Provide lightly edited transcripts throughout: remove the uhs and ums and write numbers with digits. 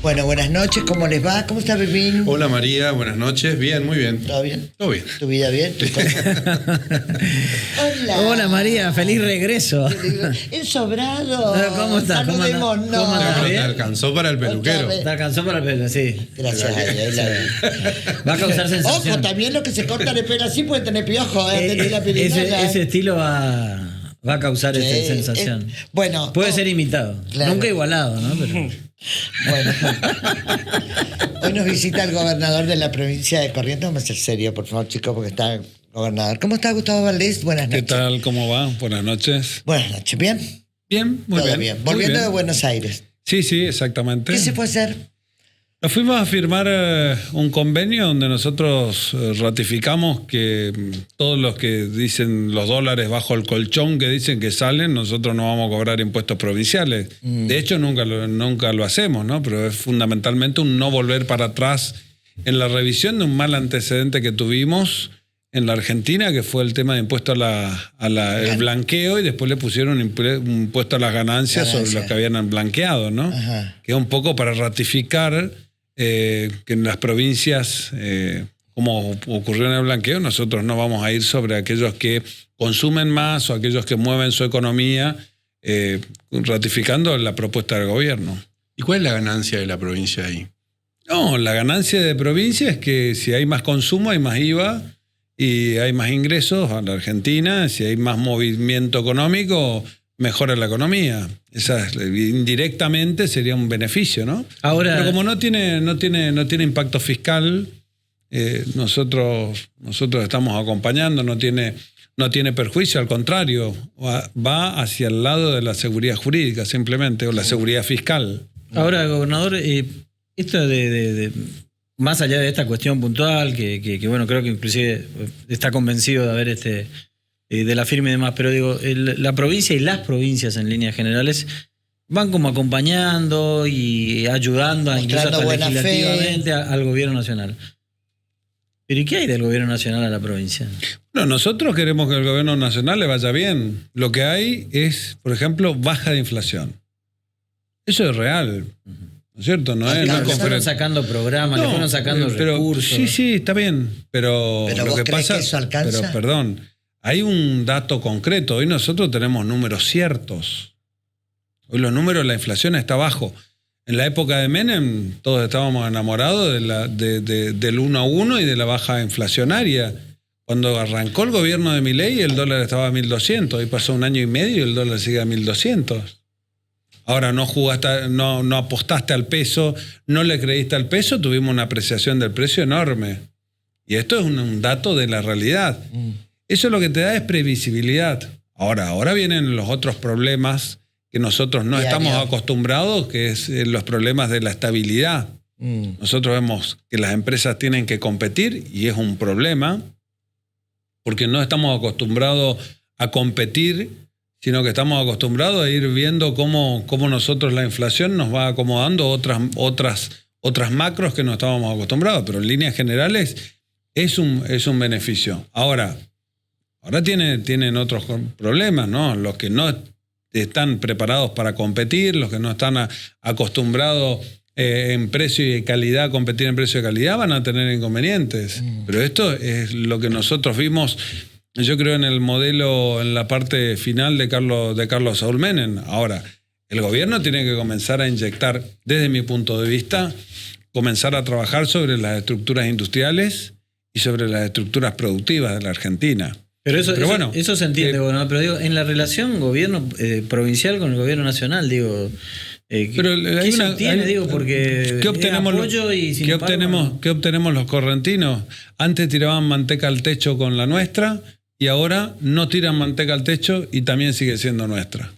Bueno, buenas noches, ¿cómo les va? ¿Cómo está Pepín? Hola María, buenas noches. Bien, muy bien. ¿Todo bien? Todo bien. ¿Tu vida bien? Hola. Hola María, feliz regreso. Ensobrado. ¿Cómo estás? Saludemos, no. ¿Cómo andás? Te alcanzó para el peluquero. Otra vez. Te alcanzó para el pelo, sí. Gracias a Dios. Va a causar sensación. Ojo, también los que se cortan el pelo así pueden tener piojo. La pirinola. Ese estilo va a causar sensación. Bueno. Puede ser imitado. Claro. Nunca igualado, ¿no? Pero... Bueno. Hoy nos visita el gobernador de la provincia de Corrientes. Vamos a ser serio, por favor, chicos, porque está el gobernador. ¿Cómo está Gustavo Valdés? Buenas noches. ¿Qué tal? ¿Cómo va? Buenas noches. Buenas noches. ¿Bien? Bien, muy Todo bien. bien. Muy Volviendo bien. de Buenos Aires. Sí, sí, exactamente. ¿Qué se puede hacer? Nos fuimos a firmar un convenio donde nosotros ratificamos que todos los que dicen los dólares bajo el colchón que dicen que salen, nosotros no vamos a cobrar impuestos provinciales. De hecho, nunca lo hacemos, ¿no? Pero es fundamentalmente un no volver para atrás en la revisión de un mal antecedente que tuvimos en la Argentina, que fue el tema de impuesto el blanqueo, y después le pusieron un impuesto a las ganancias sobre los que habían blanqueado, ¿no? Ajá. Que es un poco para ratificar que en las provincias, como ocurrió en el blanqueo, nosotros no vamos a ir sobre aquellos que consumen más o aquellos que mueven su economía, ratificando la propuesta del gobierno. ¿Y cuál es la ganancia de la provincia ahí? No, la ganancia de provincia es que si hay más consumo, hay más IVA y hay más ingresos a la Argentina. Si hay más movimiento económico, mejora la economía. Indirectamente sería un beneficio, ¿no? Ahora, pero como no tiene impacto fiscal, nosotros estamos acompañando, no tiene perjuicio, al contrario, va hacia el lado de la seguridad jurídica simplemente, o la seguridad fiscal. ahora gobernador, esto de más allá de esta cuestión puntual, que bueno, creo que inclusive está convencido de haber de la firma y demás, pero digo, la provincia y las provincias en líneas generales van como acompañando y ayudando incluso hasta buena legislativamente al gobierno nacional. ¿Pero y qué hay del gobierno nacional a la provincia? No, nosotros queremos que el gobierno nacional le vaya bien. Lo que hay es, por ejemplo, baja de inflación. Eso es real, ¿no es cierto? No es Le fueron sacando programas, le fueron sacando recursos. Sí, está bien, pero ¿Pero lo vos que crees pasa, que eso alcanza? pero perdón, hay un dato concreto. Hoy nosotros tenemos números ciertos. Hoy los números, la inflación está bajo. En la época de Menem todos estábamos enamorados del 1 a 1 y de la baja inflacionaria. Cuando arrancó el gobierno de Milei, el dólar estaba a 1.200. Hoy pasó un año y medio y el dólar sigue a 1.200. Ahora no apostaste al peso, no le creíste al peso, tuvimos una apreciación del precio enorme. Y esto es un dato de la realidad. Eso lo que te da es previsibilidad. Ahora vienen los otros problemas que nosotros no estamos acostumbrados, que es los problemas de la estabilidad. Nosotros vemos que las empresas tienen que competir y es un problema, porque no estamos acostumbrados a competir, sino que estamos acostumbrados a ir viendo cómo nosotros la inflación nos va acomodando otras macros que no estábamos acostumbrados, pero en líneas generales es un beneficio. Ahora tienen otros problemas, ¿no? Los que no están preparados para competir, los que no están acostumbrados en precio y calidad, competir en precio y calidad, van a tener inconvenientes. Pero esto es lo que nosotros vimos, yo creo, en el modelo, en la parte final de Carlos Saúl Menem. Ahora, el gobierno tiene que comenzar a inyectar, desde mi punto de vista, comenzar a trabajar sobre las estructuras industriales y sobre las estructuras productivas de la Argentina. Pero bueno, eso se entiende, gobernador, pero digo, en la relación gobierno provincial con el gobierno nacional, digo, pero ¿qué se obtiene? Digo, porque ¿qué obtenemos, ¿qué obtenemos los correntinos? Antes tiraban manteca al techo con la nuestra y ahora no tiran manteca al techo y también sigue siendo nuestra.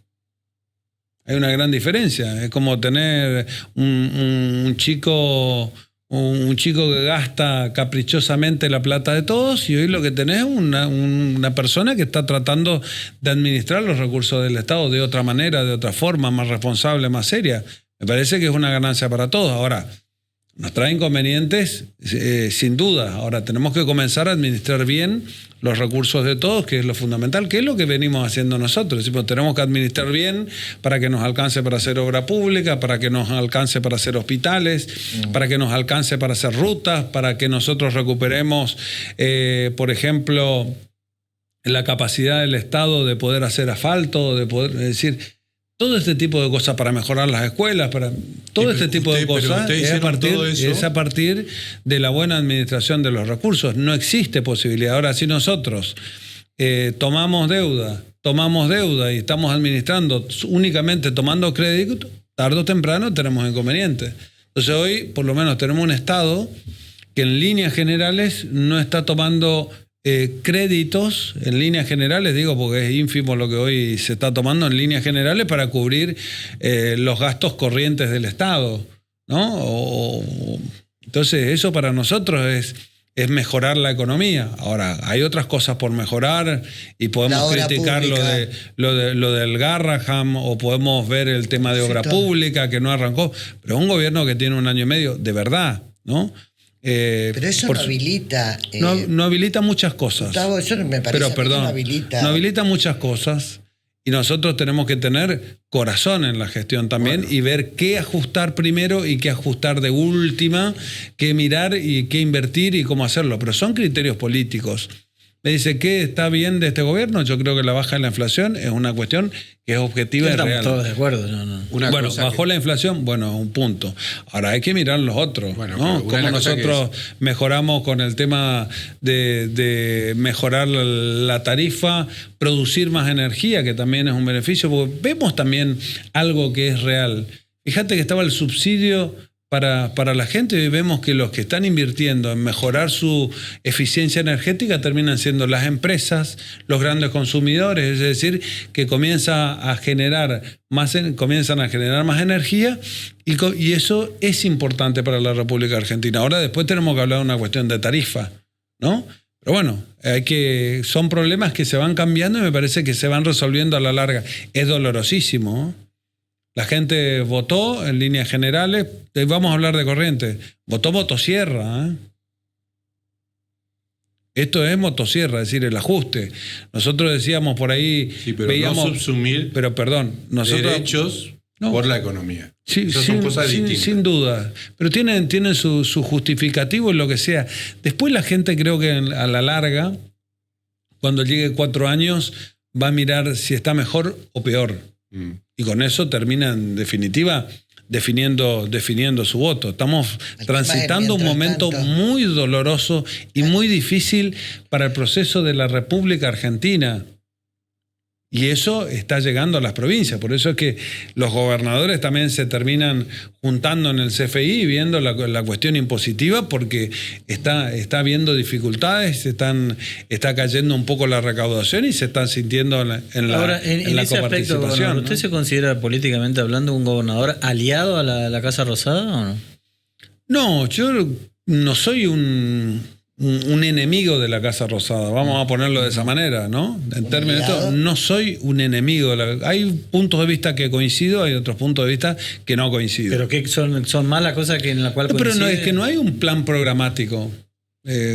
Hay una gran diferencia. Es como tener un chico que gasta caprichosamente la plata de todos, y hoy lo que tenés es una persona que está tratando de administrar los recursos del Estado de otra manera, de otra forma, más responsable, más seria. Me parece que es una ganancia para todos. Ahora, nos trae inconvenientes, sin duda. Ahora tenemos que comenzar a administrar bien los recursos de todos, que es lo fundamental, que es lo que venimos haciendo nosotros. Decimos, tenemos que administrar bien para que nos alcance para hacer obra pública, para que nos alcance para hacer hospitales, para que nos alcance para hacer rutas, para que nosotros recuperemos, por ejemplo, la capacidad del Estado de poder hacer asfalto, de poder, es decir, todo este tipo de cosas para mejorar las escuelas, para todo este tipo de cosas es a partir de la buena administración de los recursos. No existe posibilidad. Ahora, si nosotros tomamos deuda y estamos administrando únicamente tomando crédito, tarde o temprano tenemos inconvenientes. Entonces hoy, por lo menos, tenemos un Estado que en líneas generales no está tomando créditos, en líneas generales, digo porque es ínfimo lo que hoy se está tomando en líneas generales para cubrir los gastos corrientes del Estado, ¿no? Entonces eso para nosotros es mejorar la economía. Ahora, hay otras cosas por mejorar y podemos criticar lo del Garraham o podemos ver el tema de obra pública que no arrancó, pero un gobierno que tiene 1 año y medio, de verdad, ¿no? Pero eso no habilita. No habilita muchas cosas. Gustavo, eso me parece pero, perdón, que no habilita. No habilita muchas cosas y nosotros tenemos que tener corazón en la gestión también y ver qué ajustar primero y qué ajustar de última, qué mirar y qué invertir y cómo hacerlo. Pero son criterios políticos. Me dice, ¿qué está bien de este gobierno? Yo creo que la baja de la inflación es una cuestión que es objetiva y real. Estamos todos de acuerdo. No. Bueno, bajó la inflación, bueno, un punto. Ahora hay que mirar los otros, bueno, ¿no? Cómo nosotros mejoramos con el tema de mejorar la tarifa, producir más energía, que también es un beneficio, porque vemos también algo que es real. Fíjate que estaba el subsidio para la gente y vemos que los que están invirtiendo en mejorar su eficiencia energética terminan siendo las empresas, los grandes consumidores, es decir, que comienzan a generar más energía y eso es importante para la República Argentina. Ahora después tenemos que hablar de una cuestión de tarifa, ¿no? Pero bueno, son problemas que se van cambiando y me parece que se van resolviendo a la larga. Es dolorosísimo, ¿no? La gente votó en líneas generales, vamos a hablar de Corrientes, votó motosierra, ¿eh? Esto es motosierra, es decir, el ajuste. Nosotros decíamos por ahí, sí, pero veíamos, no subsumir derechos por la economía. Sí, esas son cosas distintas. Sin duda. Pero tienen su justificativo en lo que sea. Después la gente creo que a la larga, cuando llegue 4 años, va a mirar si está mejor o peor. Y con eso termina, en definitiva, definiendo su voto. Estamos transitando un momento muy doloroso y muy difícil para el proceso de la República Argentina. Y eso está llegando a las provincias. Por eso es que los gobernadores también se terminan juntando en el CFI viendo la cuestión impositiva porque está habiendo dificultades, está cayendo un poco la recaudación y se están sintiendo en la ese aspecto, coparticipación, ¿no? ¿Usted se considera políticamente hablando un gobernador aliado a la Casa Rosada o no? No, yo no soy un enemigo de la Casa Rosada, vamos a ponerlo de esa manera, ¿no? En términos de esto, no soy un enemigo. Hay puntos de vista que coincido, hay otros puntos de vista que no coincido. ¿Pero qué son más las cosas que en la cual coincide? Pero es que no hay un plan programático.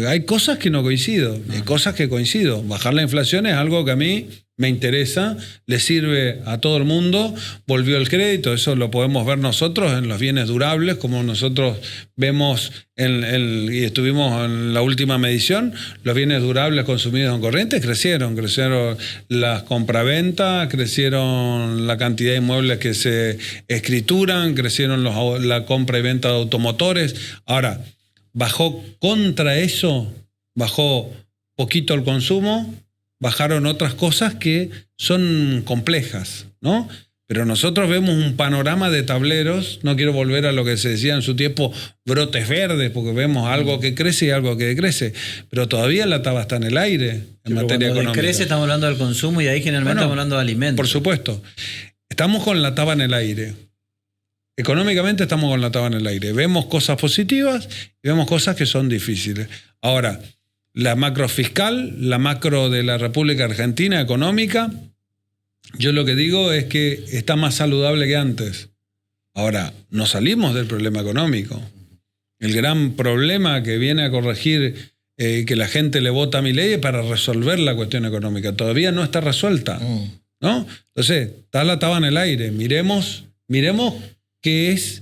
Hay cosas que no coincido, hay cosas que coincido. Bajar la inflación es algo que a mí me interesa, le sirve a todo el mundo, volvió el crédito, eso lo podemos ver nosotros en los bienes durables, como nosotros vemos y estuvimos en la última medición, los bienes durables consumidos en Corrientes crecieron las compraventas, crecieron la cantidad de inmuebles que se escrituran, crecieron la compra y venta de automotores. Ahora, bajó contra eso, bajó poquito el consumo, bajaron otras cosas que son complejas, ¿no? Pero nosotros vemos un panorama de tableros, no quiero volver a lo que se decía en su tiempo, brotes verdes, porque vemos algo que crece y algo que decrece, pero todavía la taba está en el aire en materia económica. Cuando decrece estamos hablando del consumo y ahí generalmente estamos hablando de alimentos. Por supuesto. Estamos con la taba en el aire. Económicamente estamos con la taba en el aire. Vemos cosas positivas y vemos cosas que son difíciles. Ahora, la macro fiscal, la macro de la República Argentina económica, yo lo que digo es que está más saludable que antes. Ahora, no salimos del problema económico. El gran problema que viene a corregir que la gente le vota a Milei es para resolver la cuestión económica. Todavía no está resuelta, ¿no? Entonces, está la taba en el aire. Miremos qué es,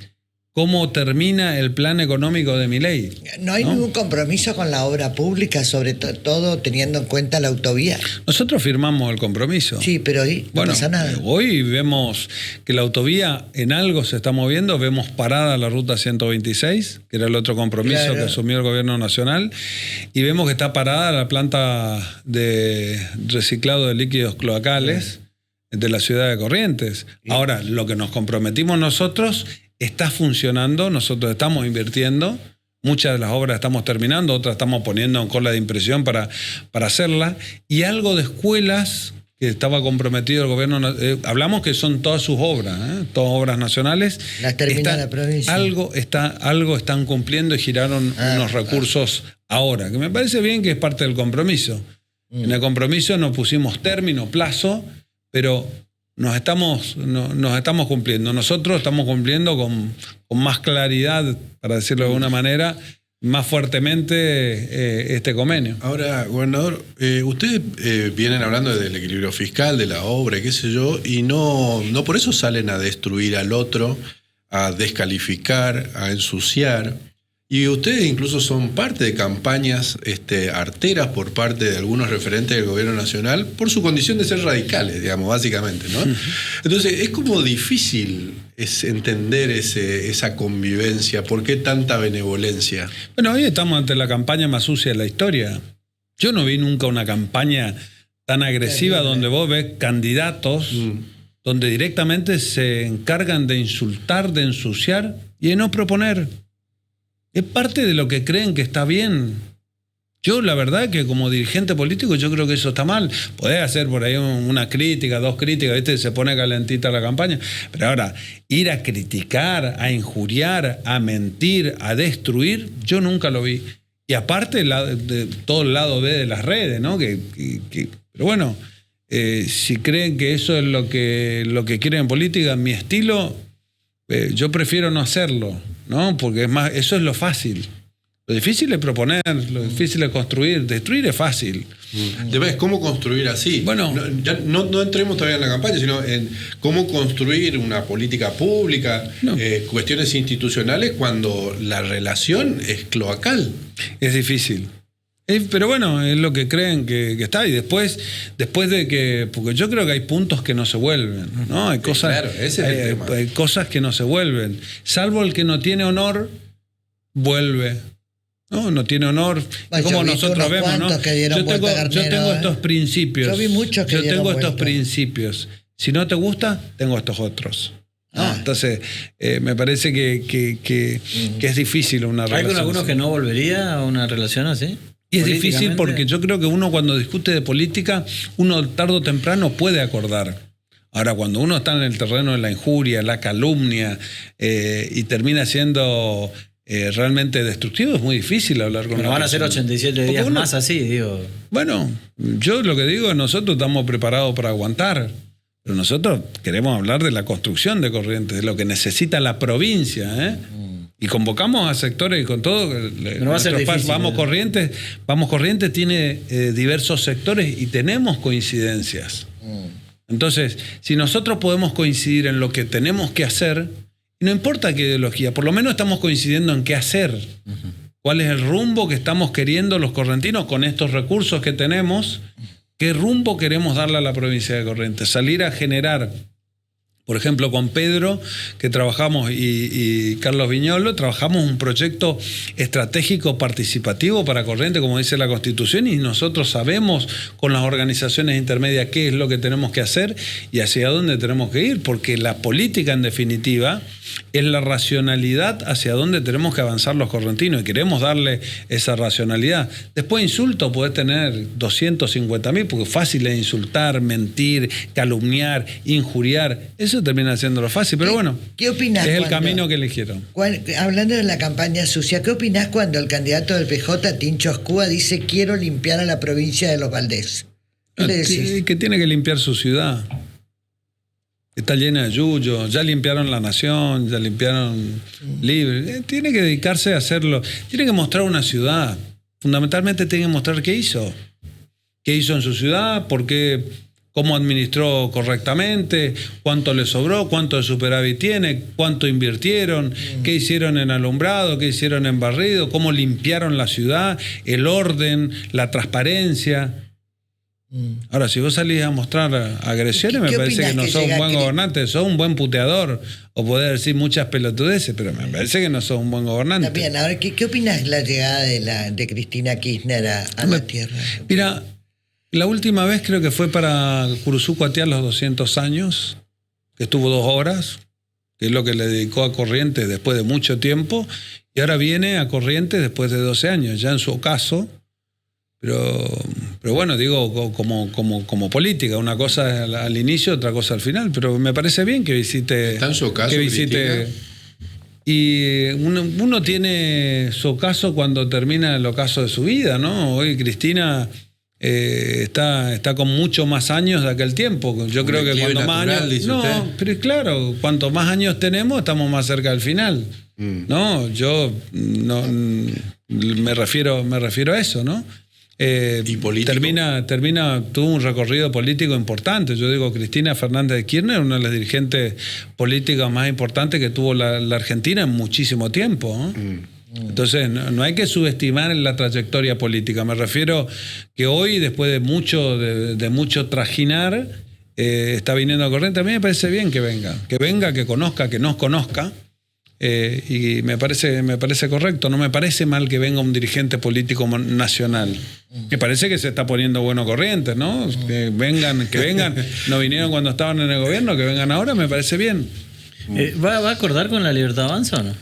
cómo termina el plan económico de Milei. ¿No hay ningún compromiso con la obra pública, sobre todo teniendo en cuenta la autovía? Nosotros firmamos el compromiso. Sí, pero hoy no pasa nada. Hoy vemos que la autovía en algo se está moviendo, vemos parada la ruta 126, que era el otro compromiso que asumió el gobierno nacional, y vemos que está parada la planta de reciclado de líquidos cloacales de la ciudad de Corrientes. Ahora, lo que nos comprometimos nosotros está funcionando, nosotros estamos invirtiendo, muchas de las obras estamos terminando, otras estamos poniendo en cola de impresión para hacerla, y algo de escuelas que estaba comprometido el gobierno, hablamos que son todas sus obras, todas obras nacionales. Las termina la provincia. Algo están cumpliendo y giraron unos recursos ahora, que me parece bien, que es parte del compromiso. En el compromiso nos pusimos término, plazo, pero nos estamos cumpliendo. Nosotros estamos cumpliendo con más claridad, para decirlo de alguna manera, más fuertemente este convenio. Ahora, gobernador, ustedes vienen hablando del equilibrio fiscal, de la obra, qué sé yo, y no por eso salen a destruir al otro, a descalificar, a ensuciar. Y ustedes incluso son parte de campañas arteras por parte de algunos referentes del gobierno nacional por su condición de ser radicales, digamos, básicamente, ¿no? Entonces, es como difícil entender esa convivencia. ¿Por qué tanta benevolencia? Bueno, hoy estamos ante la campaña más sucia de la historia. Yo no vi nunca una campaña tan agresiva donde vos ves candidatos donde directamente se encargan de insultar, de ensuciar y de no proponer. Es parte de lo que creen que está bien. Yo, la verdad, que como dirigente político, yo creo que eso está mal. Podés hacer por ahí una crítica, dos críticas, ¿viste? Se pone calentita la campaña. Pero ahora, ir a criticar, a injuriar, a mentir, a destruir, yo nunca lo vi. Y aparte, de todo el lado B de las redes, ¿no? Pero bueno, si creen que eso es lo que quieren en política, mi estilo, yo prefiero no hacerlo, ¿no? Porque es más, eso es lo fácil. Lo difícil es proponer, lo difícil es construir. Destruir es fácil. ¿Es cómo construir así? Bueno, no entremos todavía en la campaña, sino en cómo construir una política pública, cuestiones institucionales, cuando la relación es cloacal. Es difícil. Pero bueno, es lo que creen que está. Y después de que... Porque yo creo que hay puntos que no se vuelven, ¿no? Hay cosas, claro, ese es el tema. Hay cosas que no se vuelven. Salvo el que no tiene honor, vuelve. No tiene honor. Bueno, como nosotros vemos, ¿no? Yo tengo estos principios. Yo vi muchos que tengo estos vuelta. Principios. Si no te gusta, tengo estos otros. Entonces, me parece que es difícil una relación. ¿Hay con algunos que no volvería a una relación así? Y es difícil porque yo creo que uno, cuando discute de política, uno tarde o temprano puede acordar. Ahora, cuando uno está en el terreno de la injuria, la calumnia, y termina siendo realmente destructivo, es muy difícil hablar con Pero van a ser 87 días más así, digo. Bueno, yo lo que digo es, nosotros estamos preparados para aguantar, pero nosotros queremos hablar de la construcción de Corrientes, de lo que necesita la provincia, Y convocamos a sectores y con todo. No va a ser difícil, Vamos Corrientes tiene diversos sectores y tenemos coincidencias. Entonces, si nosotros podemos coincidir en lo que tenemos que hacer, no importa qué ideología, por lo menos estamos coincidiendo en qué hacer. ¿Cuál es el rumbo que estamos queriendo los correntinos con estos recursos que tenemos? ¿Qué rumbo queremos darle a la provincia de Corrientes? Salir a generar. Por ejemplo, con Pedro, que trabajamos, y Carlos Viñolo, trabajamos un proyecto estratégico participativo para Corrientes, como dice la Constitución, y nosotros sabemos con las organizaciones intermedias qué es lo que tenemos que hacer y hacia dónde tenemos que ir, porque la política, en definitiva, es la racionalidad hacia dónde tenemos que avanzar los correntinos, y queremos darle esa racionalidad. Después, insulto, podés tener 250.000, porque fácil es insultar, mentir, calumniar, injuriar. Eso termina siendo lo fácil, pero bueno, ¿qué opinás es el camino que eligieron. Hablando de la campaña sucia, ¿qué opinás cuando el candidato del PJ, Tincho Escúa, dice quiero limpiar a la provincia de Los Valdés? ¿Qué le decís? Que tiene que limpiar su ciudad. está llena de yuyo, ya limpiaron La Nación, ya limpiaron Libre. Tiene que dedicarse a hacerlo. Tiene que mostrar una ciudad. Fundamentalmente tiene que mostrar qué hizo. Qué hizo en su ciudad, por qué, cómo administró correctamente, cuánto le sobró, cuánto de superávit tiene, cuánto invirtieron, qué hicieron en alumbrado, qué hicieron en barrido, cómo limpiaron la ciudad, el orden, la transparencia. Ahora, si vos salís a mostrar agresiones, me parece que no sos un buen gobernante, sos un buen puteador, o podés decir muchas pelotudeces, pero me parece que no sos un buen gobernante. También, ahora, ¿qué opinas de la llegada de Cristina Kirchner a la tierra? Mira, la última vez creo que fue para Curuzú Cuatiá los 200 años, que estuvo 2 horas, que es lo que le dedicó a Corrientes después de mucho tiempo, y ahora viene a Corrientes después de 12 años, ya en su ocaso. Pero bueno, digo, como política, una cosa al inicio, otra cosa al final, pero me parece bien que visite. ¿Está en su ocaso, que visite. Y uno tiene su ocaso cuando termina el ocaso de su vida, ¿no? Hoy Cristina está con mucho más años de aquel tiempo. Yo creo que cuanto más años. No, pero claro, cuanto más años tenemos, estamos más cerca del final. No, yo no me refiero a eso, ¿no? ¿Y político? Tuvo un recorrido político importante. Yo digo, Cristina Fernández de Kirchner, una de las dirigentes políticas más importantes que tuvo la Argentina en muchísimo tiempo, ¿no? Entonces, no hay que subestimar la trayectoria política. Me refiero que hoy, después de mucho trajinar, está viniendo a Corrientes. A mí me parece bien que venga, que conozca, que nos conozca. Y me parece correcto. No me parece mal que venga un dirigente político nacional. Me parece que se está poniendo bueno Corrientes, ¿no? Que vengan, no vinieron cuando estaban en el gobierno, que vengan ahora, me parece bien. ¿Va a acordar con La Libertad Avanza o no?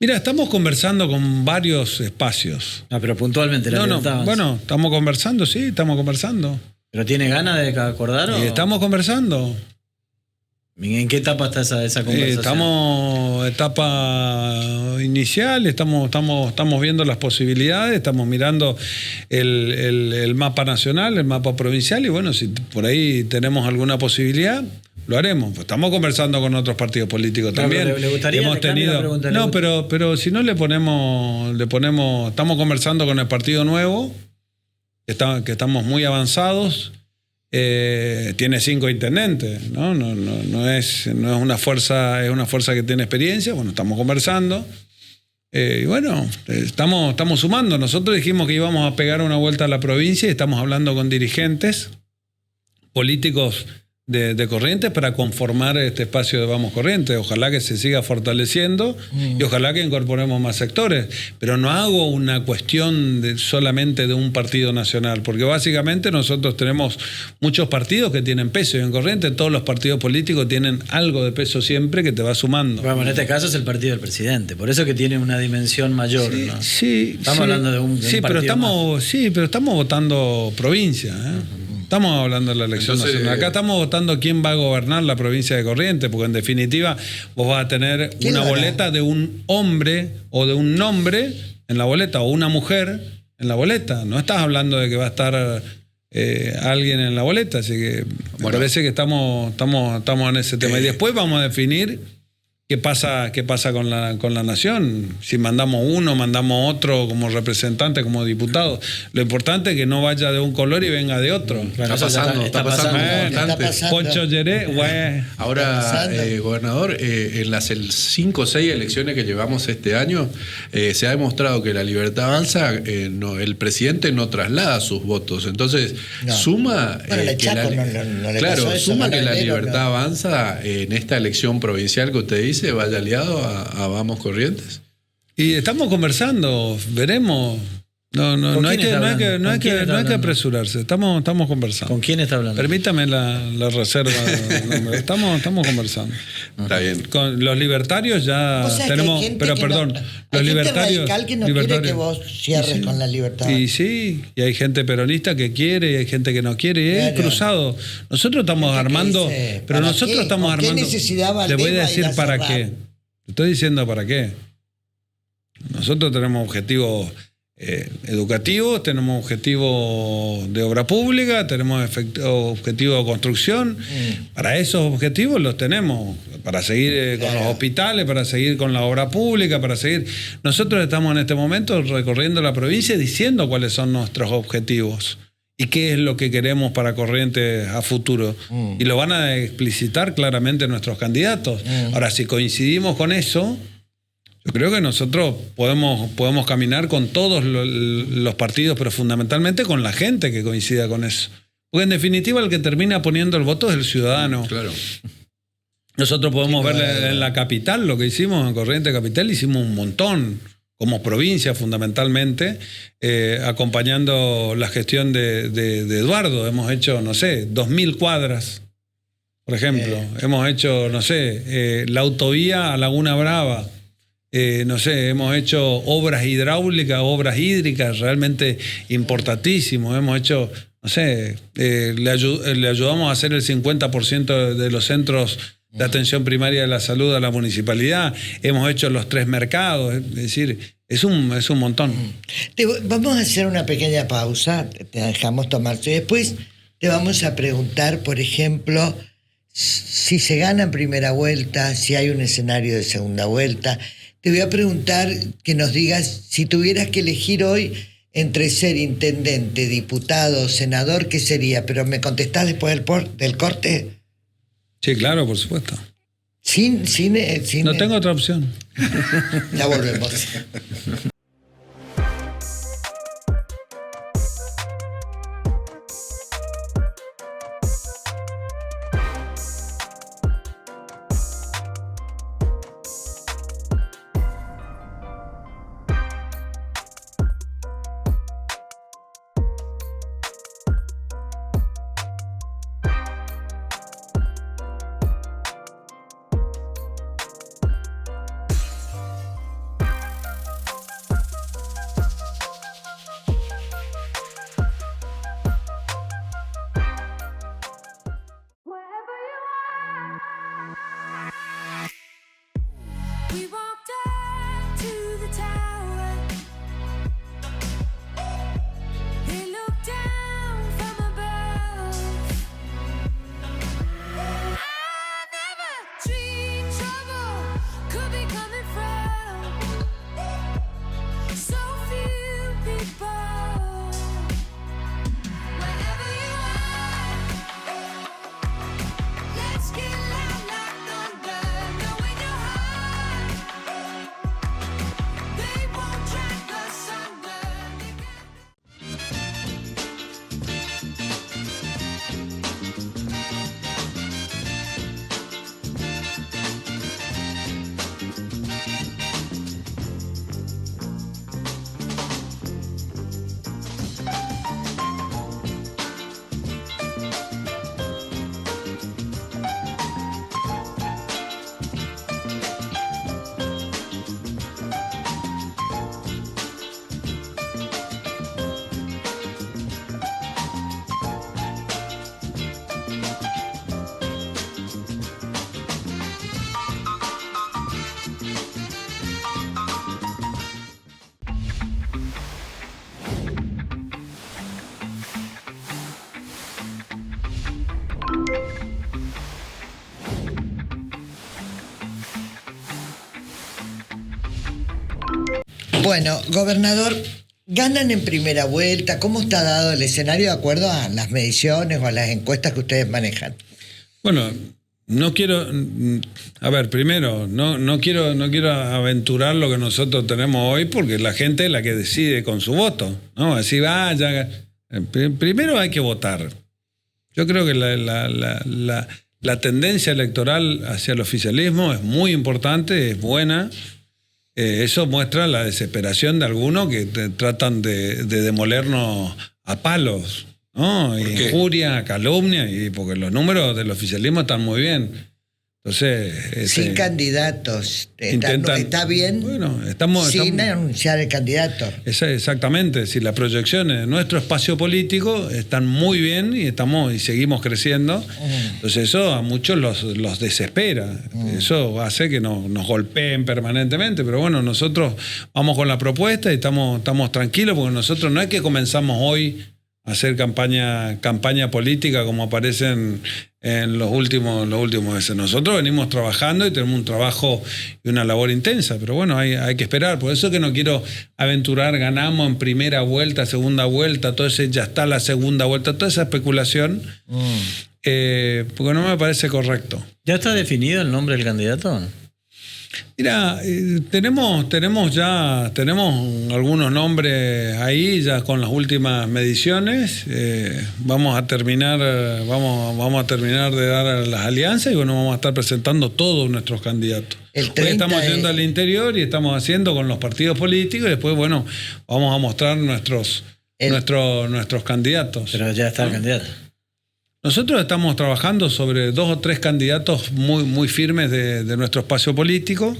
Mira, estamos conversando con varios espacios. Pero puntualmente La Libertad Avanza. Bueno, estamos conversando. ¿Pero tiene ganas de acordar o...? Estamos conversando. ¿En qué etapa está esa conversación? Estamos etapa inicial, estamos viendo las posibilidades, estamos mirando el mapa nacional, el mapa provincial, y bueno, si por ahí tenemos alguna posibilidad, lo haremos. Pues estamos conversando con otros partidos políticos también. ¿Le gustaría? Hemos tenido. No, pero si no le ponemos, estamos conversando con el Partido Nuevo, que estamos muy avanzados. Tiene 5 intendentes, ¿no? No es una fuerza, es una fuerza que tiene experiencia. Bueno, estamos conversando. Y bueno, estamos sumando. Nosotros dijimos que íbamos a pegar una vuelta a la provincia y estamos hablando con dirigentes políticos de Corrientes para conformar este espacio de Vamos Corrientes. Ojalá que se siga fortaleciendo y ojalá que incorporemos más sectores. Pero no hago una cuestión solamente de un partido nacional, porque básicamente nosotros tenemos muchos partidos que tienen peso y en Corrientes todos los partidos políticos tienen algo de peso siempre que te va sumando. Bueno, en este caso es el partido del presidente, por eso que tiene una dimensión mayor, sí, ¿no? Sí, estamos hablando de un partido más. Pero estamos votando provincia, ¿eh? Estamos hablando de la elección nacional. Acá estamos votando quién va a gobernar la provincia de Corrientes, porque en definitiva vos vas a tener una boleta de un hombre o de un nombre en la boleta, o una mujer en la boleta. No estás hablando de que va a estar alguien en la boleta, así que me parece que estamos en ese tema. Y después vamos a definir qué pasa con la nación. Si mandamos uno, mandamos otro como representante, como diputado. Lo importante es que no vaya de un color y venga de otro. Está pasando. Poncho Lleré, güey. Ahora, gobernador, en las 5 o 6 elecciones que llevamos este año, se ha demostrado que La Libertad Avanza, el presidente no traslada sus votos. Entonces, suma. Suma que La Libertad Avanza en esta elección provincial que usted dice vaya aliado a Vamos Corrientes. Y estamos conversando, veremos. No hay que apresurarse. Estamos conversando. ¿Con quién está hablando? Permítame la reserva. Estamos conversando. Está bien. Con los libertarios ya tenemos. Pero perdón, los libertarios. Radical que no quiere que vos cierres con La Libertad. Y sí, y hay gente peronista que quiere y hay gente que no quiere. Y es cruzado. Nosotros estamos armando. Pero nosotros estamos armando. ¿Qué necesidad te voy a decir para qué. Te estoy diciendo para qué. Nosotros tenemos objetivos educativos, tenemos objetivos de obra pública, tenemos objetivos de construcción. Para esos objetivos los tenemos, para seguir con los hospitales, para seguir con la obra pública, para seguir. Nosotros estamos en este momento recorriendo la provincia diciendo cuáles son nuestros objetivos y qué es lo que queremos para Corrientes a futuro. Y lo van a explicitar claramente nuestros candidatos. Ahora, si coincidimos con eso, yo creo que nosotros podemos caminar con todos los partidos, pero fundamentalmente con la gente que coincida con eso. Porque en definitiva el que termina poniendo el voto es el ciudadano. Claro. Nosotros podemos ver en la capital lo que hicimos, en Corrientes Capital hicimos un montón, como provincia fundamentalmente, acompañando la gestión de Eduardo. Hemos hecho, no sé, 2.000 cuadras, por ejemplo. Hemos hecho, no sé, la autovía a Laguna Brava. No sé, hemos hecho obras hidráulicas, obras hídricas realmente importantísimos. Hemos hecho, no sé, le ayudamos a hacer el 50% de los centros de atención primaria de la salud a la municipalidad. Hemos hecho los 3 mercados. Es decir, es un montón. Vamos a hacer una pequeña pausa, te dejamos tomarse. Después te vamos a preguntar, por ejemplo, si se gana en primera vuelta, si hay un escenario de segunda vuelta. Te voy a preguntar que nos digas, si tuvieras que elegir hoy entre ser intendente, diputado, senador, ¿qué sería? Pero me contestás después del corte. Sí, claro, por supuesto. Sin no tengo otra opción. Ya volvemos. Bueno, gobernador, ¿ganan en primera vuelta? ¿Cómo está dado el escenario de acuerdo a las mediciones o a las encuestas que ustedes manejan? Bueno, no quiero... A ver, primero, no quiero aventurar lo que nosotros tenemos hoy porque la gente es la que decide con su voto, ¿no? Así vaya... Primero hay que votar. Yo creo que la tendencia electoral hacia el oficialismo es muy importante, es buena. Eso muestra la desesperación de algunos que tratan de demolernos a palos, ¿no? Injuria, calumnia, y porque los números del oficialismo están muy bien. Entonces, sin candidatos. intentan, está bien. Bueno, sin anunciar el candidato. Exactamente. Si las proyecciones de nuestro espacio político están muy bien y seguimos creciendo, entonces eso a muchos los desespera. Eso hace que nos golpeen permanentemente. Pero bueno, nosotros vamos con la propuesta y estamos tranquilos, porque nosotros no es que comenzamos hoy a hacer campaña política como aparecen en los últimos meses. Nosotros venimos trabajando y tenemos un trabajo y una labor intensa, pero bueno, hay que esperar. Por eso que no quiero aventurar, ganamos en primera vuelta, segunda vuelta, todo ese ya está la segunda vuelta, toda esa especulación, porque no me parece correcto. ¿Ya está definido el nombre del candidato? Mira, tenemos algunos nombres ahí ya con las últimas mediciones. Vamos a terminar de dar las alianzas y bueno, vamos a estar presentando todos nuestros candidatos. Hoy estamos yendo al interior y estamos haciendo con los partidos políticos y después, bueno, vamos a mostrar nuestros candidatos. Pero ya está el candidato. Nosotros estamos trabajando sobre 2 o 3 candidatos muy, muy firmes de nuestro espacio político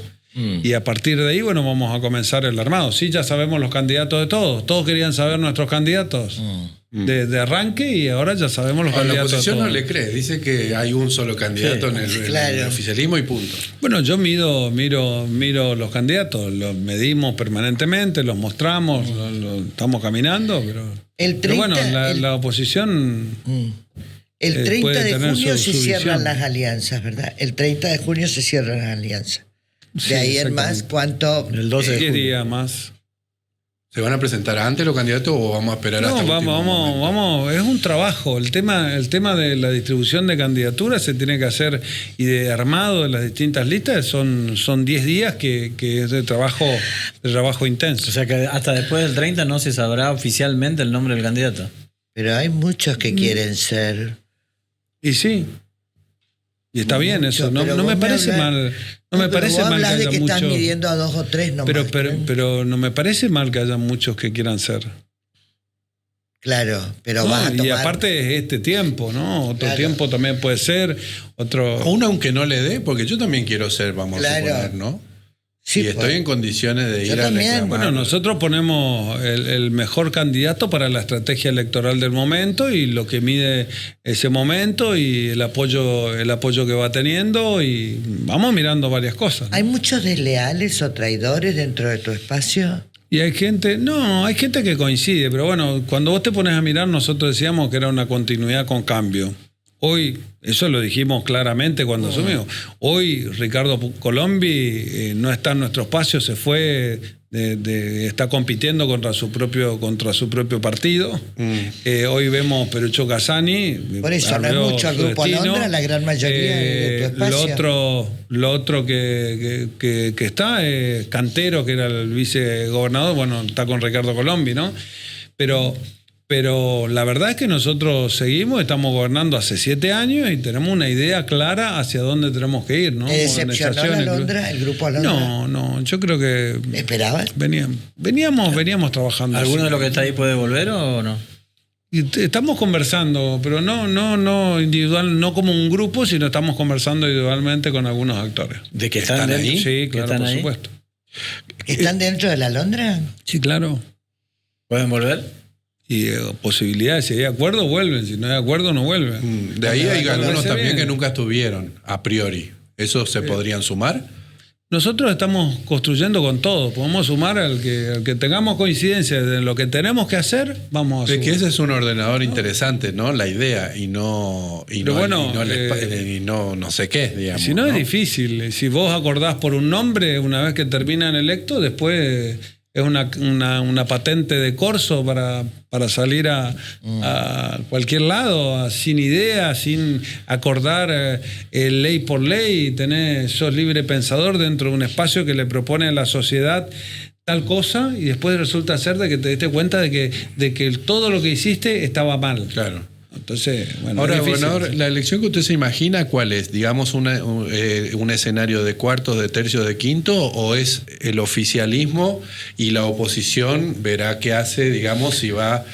y a partir de ahí, bueno, vamos a comenzar el armado. Sí, ya sabemos los candidatos de todos. Todos querían saber nuestros candidatos de arranque y ahora ya sabemos los candidatos. La oposición de todos. no le cree, dice que hay un solo candidato en el oficialismo y punto. Bueno, yo miro los candidatos, los medimos permanentemente, los mostramos, estamos caminando, pero bueno, la oposición... El 30 de junio se cierran las alianzas, ¿verdad? El 30 de junio se cierran las alianzas. De ahí en más, ¿cuánto? El 12 de junio. 10 días más. ¿Se van a presentar antes los candidatos o vamos a esperar hasta el último momento? Vamos, es un trabajo. El tema de la distribución de candidaturas se tiene que hacer y de armado de las distintas listas son 10 días que es de trabajo intenso. O sea que hasta después del 30 no se sabrá oficialmente el nombre del candidato. Pero hay muchos que quieren ser. Y sí. Y está bien eso. No me parece mal. No me parece mal que haya haya muchos. Están muchos. midiendo a 2 o 3 nomás. Pero no me parece mal que haya muchos que quieran ser. Claro, pero vas a tomar... Y aparte es este tiempo, ¿no? Otro tiempo también puede ser. Uno aunque no le dé, porque yo también quiero ser, vamos a suponer, ¿no? Sí, y estoy en condiciones de ir a reclamar. Bueno, nosotros ponemos el mejor candidato para la estrategia electoral del momento y lo que mide ese momento y el apoyo que va teniendo y vamos mirando varias cosas, ¿no? ¿Hay muchos desleales o traidores dentro de tu espacio? Y hay gente que coincide, pero bueno, cuando vos te pones a mirar, nosotros decíamos que era una continuidad con cambio. Hoy, eso lo dijimos claramente cuando asumimos. Hoy Ricardo Colombi no está en nuestro espacio, se fue, está compitiendo contra su propio partido. Hoy vemos Perucho Casani. Por eso no es mucho el Grupo Alondra, la gran mayoría de tu espacio. Lo otro que está, Cantero, que era el vicegobernador, bueno, está con Ricardo Colombi, ¿no? Pero la verdad es que nosotros estamos gobernando hace 7 años y tenemos una idea clara hacia dónde tenemos que ir, ¿no? ¿Te decepcionó el Grupo Alondra? No, yo creo que... ¿Esperabas? Veníamos trabajando. ¿Alguno de los que está ahí puede volver o no? Estamos conversando, pero no individual, no como un grupo, sino estamos conversando individualmente con algunos actores. ¿De que están ahí? Sí, claro, por supuesto. ¿Están dentro de la Alondra? Sí, claro. ¿Pueden volver? Y posibilidades, si hay acuerdo, vuelven, si no hay acuerdo, no vuelven. De ahí hay algunos también que nunca estuvieron, a priori. ¿Esos se podrían sumar? Nosotros estamos construyendo con todo. Podemos sumar al que tengamos coincidencia de lo que tenemos que hacer, vamos a sumar. Es que ese es un ordenador interesante, ¿no? La idea y no sé qué, digamos. Si no es difícil. Si vos acordás por un nombre, una vez que terminan electo, después es una patente de corso para salir a cualquier lado, sin idea, sin acordar ley por ley, sos libre pensador dentro de un espacio que le propone a la sociedad tal cosa y después resulta ser de que te diste cuenta de que todo lo que hiciste estaba mal. Claro. Entonces, bueno, ahora, gobernador, la elección que usted se imagina, ¿cuál es? ¿Digamos un escenario de cuartos, de tercios, de quinto? ¿O es el oficialismo y la oposición verá qué hace, digamos, si va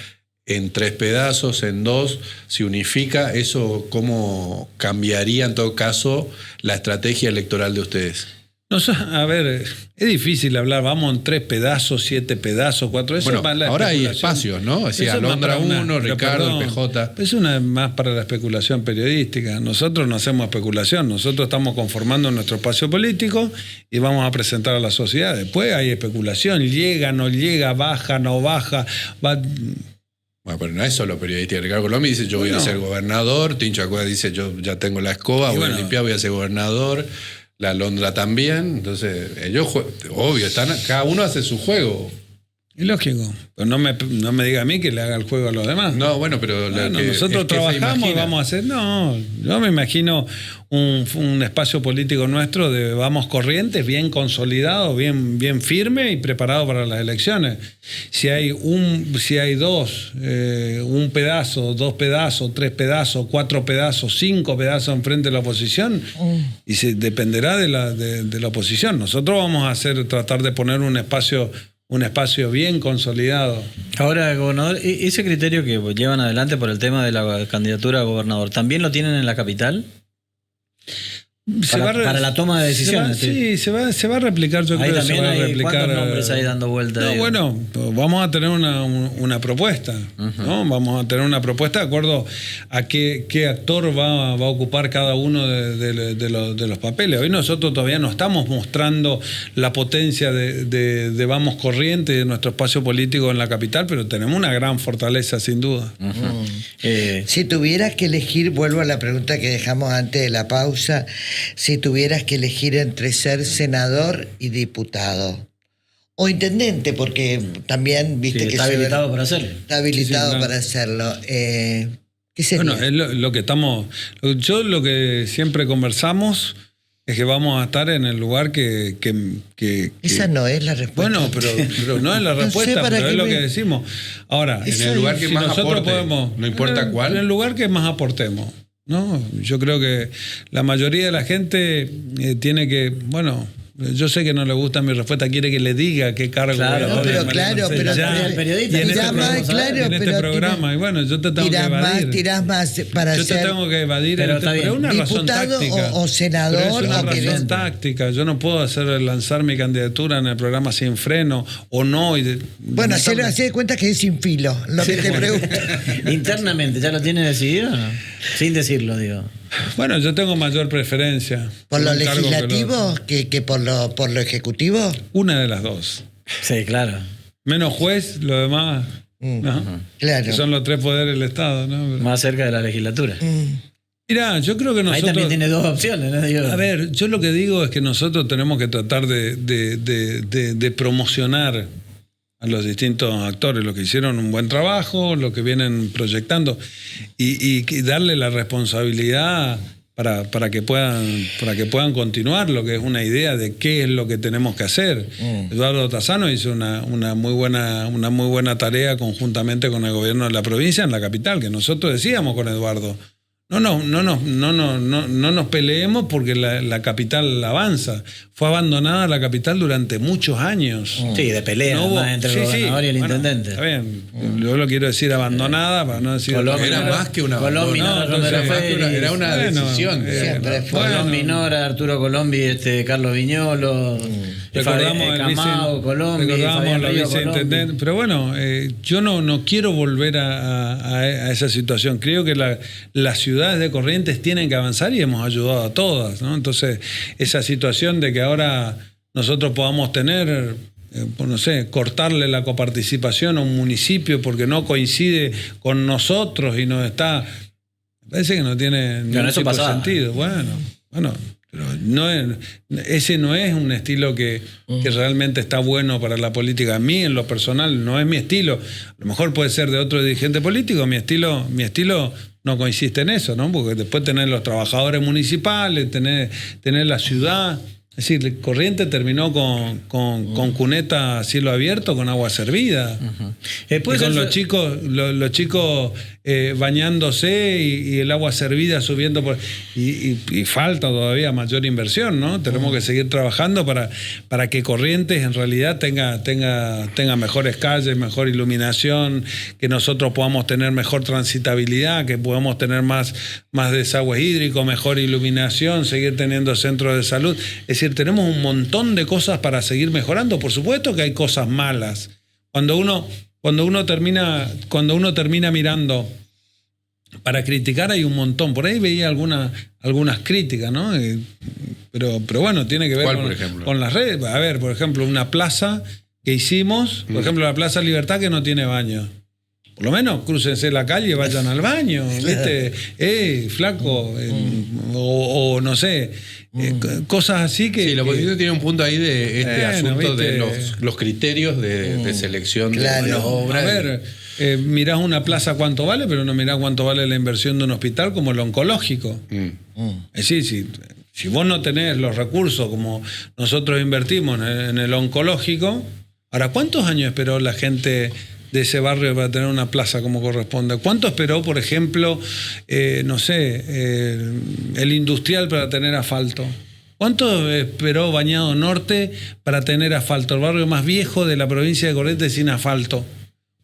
en 3 pedazos, en 2, se unifica, ¿eso cómo cambiaría en todo caso la estrategia electoral de ustedes? No, a ver, es difícil hablar, vamos en 3 pedazos, 7 pedazos, 4, eso Bueno, es más la ahora hay especulación. espacios, ¿no? Decía Alondra 1, Ricardo, PJ. Es una más para la especulación periodística. Nosotros no hacemos especulación, nosotros estamos conformando nuestro espacio político y vamos a presentar a la sociedad. Después hay especulación, llega, no llega, baja, no baja, va... Bueno, pero no es solo periodística. Ricardo Colombi dice, yo voy a ser gobernador. Tincho Acueda dice, yo ya tengo la escoba, voy a limpiar, voy a ser gobernador. La Alondra también. Entonces, ellos, obvio, cada uno hace su juego. Es lógico. Pero no me diga a mí que le haga el juego a los demás. No, bueno, pero... nosotros trabajamos y vamos a hacer... No, yo me imagino un espacio político nuestro de vamos corrientes, bien consolidado, bien firme y preparado para las elecciones. Si hay dos, un pedazo, 2 pedazos, 3 pedazos, 4 pedazos, 5 pedazos enfrente de la oposición, y dependerá de la oposición. Nosotros vamos a tratar de poner un espacio bien consolidado. Ahora, gobernador, ese criterio que llevan adelante por el tema de la candidatura a gobernador, ¿también lo tienen en la capital? Para la toma de decisiones. Se va a replicar, yo creo que se va a replicar. ¿Cuántos nombres hay dando vuelta? No, bueno, vamos a tener una propuesta, ¿no? Vamos a tener una propuesta de acuerdo a qué actor va a ocupar cada uno de los papeles. Hoy nosotros todavía no estamos mostrando la potencia de Vamos Corriente de nuestro espacio político en la capital, pero tenemos una gran fortaleza sin duda. Si tuvieras que elegir, vuelvo a la pregunta que dejamos antes de la pausa, si tuvieras que elegir entre ser senador y diputado o intendente, porque también viste que está habilitado para hacerlo. Está habilitado para hacerlo. ¿Qué sería? Bueno, es lo que estamos... Lo que siempre conversamos es que vamos a estar en el lugar que esa no es la respuesta. Bueno, pero no es la respuesta, pero es lo que decimos. Ahora, en el lugar que más aporte, no importa cuál. En el lugar que más aportemos. No, yo creo que la mayoría de la gente tiene que, bueno, yo sé que no le gusta mi respuesta, quiere que le diga qué cargo. Claro, no, pero claro, pero el periodista tirás más, claro, en este programa, y bueno, yo te tengo que evadir. Tirás más para yo ser... te tengo que evadir, pero es una razón táctica. O senador. Pero es una razón táctica. Yo no puedo lanzar mi candidatura en el programa Sin Freno, o no. Bueno, hacer de cuenta que es sin filo, lo que te pregunto. Internamente, ¿ya lo tiene decidido o no? Sin decirlo, digo. Bueno, yo tengo mayor preferencia. ¿Por lo legislativo que por lo ejecutivo? Una de las dos. Sí, claro. Menos juez, lo demás. ¿No? Claro. Que son los 3 poderes del Estado, ¿no? Más cerca de la legislatura. Mirá, yo creo que nosotros... Ahí también tiene 2 opciones, ¿no? A ver, yo lo que digo es que nosotros tenemos que tratar de promocionar a los distintos actores, los que hicieron un buen trabajo, los que vienen proyectando, y darle la responsabilidad para que puedan continuar lo que es una idea de qué es lo que tenemos que hacer. Eduardo Tassano hizo una muy buena tarea conjuntamente con el gobierno de la provincia en la capital, que nosotros decíamos con Eduardo. No nos peleemos porque la capital avanza. Fue abandonada la capital durante muchos años. Sí, de pelea entre el gobernador y el intendente. Está bien, yo lo quiero decir abandonada para no decir... Era más que una era una decisión. Colón Minora, Arturo Colombi, Carlos Viñolo, recordamos Camao, Colombi, recordamos la viceintendente. Pero bueno, yo no quiero volver a esa situación. Creo que las ciudades de Corrientes tienen que avanzar y hemos ayudado a todas, ¿no? Entonces, esa situación de que ahora nosotros podamos tener, no sé, cortarle la coparticipación a un municipio porque no coincide con nosotros y nos está... Parece que no tiene ningún tipo de sentido. Bueno, pero ese no es un estilo que realmente está bueno para la política. A mí, en lo personal, no es mi estilo. A lo mejor puede ser de otro dirigente político. Mi estilo no consiste en eso, ¿no? Porque después tener los trabajadores municipales, tener la ciudad. Es decir, Corrientes terminó con cuneta a cielo abierto, con agua servida. Y con los chicos bañándose y el agua servida subiendo y falta todavía mayor inversión, ¿no? Tenemos que seguir trabajando para que Corrientes en realidad tenga mejores calles, mejor iluminación, que nosotros podamos tener mejor transitabilidad, que podamos tener más desagüe hídrico, mejor iluminación, seguir teniendo centros de salud. Es decir, tenemos un montón de cosas para seguir mejorando. Por supuesto que hay cosas malas. Cuando uno termina mirando para criticar, hay un montón. Por ahí veía algunas críticas, ¿no? Pero bueno, tiene que ver con las redes. A ver, por ejemplo, una plaza que hicimos, por ejemplo, la Plaza Libertad, que no tiene baño. Por lo menos crúcense la calle y vayan al baño, ¿viste? Flaco, o no sé, cosas así que... Sí, la oposición tiene un punto ahí de asunto, ¿viste? De los criterios de selección de las obras. A ver, mirás una plaza cuánto vale, pero no mirás cuánto vale la inversión de un hospital como el oncológico. Es decir, si vos no tenés los recursos como nosotros invertimos en el oncológico, ahora, ¿cuántos años esperó la gente de ese barrio para tener una plaza como corresponde? ¿Cuánto esperó, por ejemplo, el industrial para tener asfalto? ¿Cuánto esperó Bañado Norte para tener asfalto? El barrio más viejo de la provincia de Corrientes sin asfalto.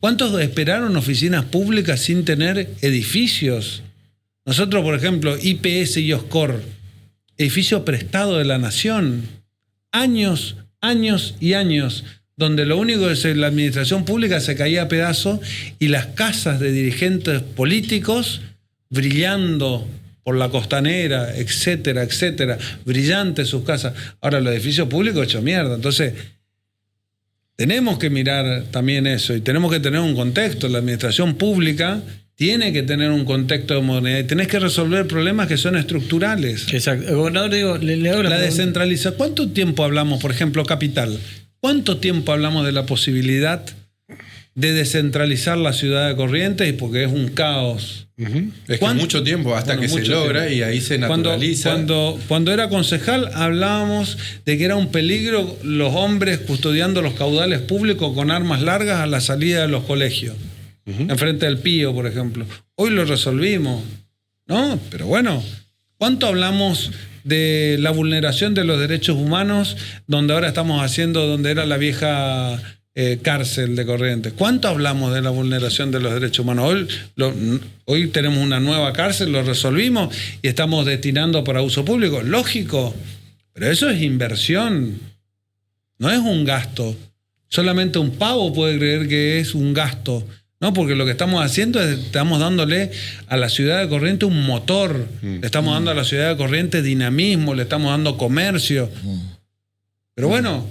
¿Cuántos esperaron oficinas públicas sin tener edificios? Nosotros, por ejemplo, IPS y Oscor, edificio prestado de la Nación. Años y años, donde lo único es la administración pública se caía a pedazos y las casas de dirigentes políticos brillando por la costanera, etcétera, etcétera, brillantes sus casas. Ahora los edificios públicos hecho mierda. Entonces, tenemos que mirar también eso y tenemos que tener un contexto. La administración pública tiene que tener un contexto de modernidad y tenés que resolver problemas que son estructurales. Exacto. Gobernador, le hago la descentralización. ¿Cuánto tiempo hablamos, por ejemplo, Capital? ¿Cuánto tiempo hablamos de la posibilidad de descentralizar la ciudad de Corrientes? Y porque es un caos. Es que mucho tiempo hasta que se logra y ahí se naturaliza. Cuando era concejal hablábamos de que era un peligro los hombres custodiando los caudales públicos con armas largas a la salida de los colegios. Enfrente del Pío, por ejemplo. Hoy lo resolvimos, ¿no? Pero bueno, ¿cuánto hablamos de la vulneración de los derechos humanos donde ahora estamos haciendo, donde era la vieja cárcel de Corrientes? ¿Cuánto hablamos de la vulneración de los derechos humanos? Hoy tenemos una nueva cárcel, lo resolvimos y estamos destinando para uso público. Lógico, pero eso es inversión, no es un gasto. Solamente un pavo puede creer que es un gasto. No, porque lo que estamos haciendo es, estamos dándole a la ciudad de Corrientes un motor, le estamos dando a la ciudad de Corrientes dinamismo, le estamos dando comercio. Pero bueno,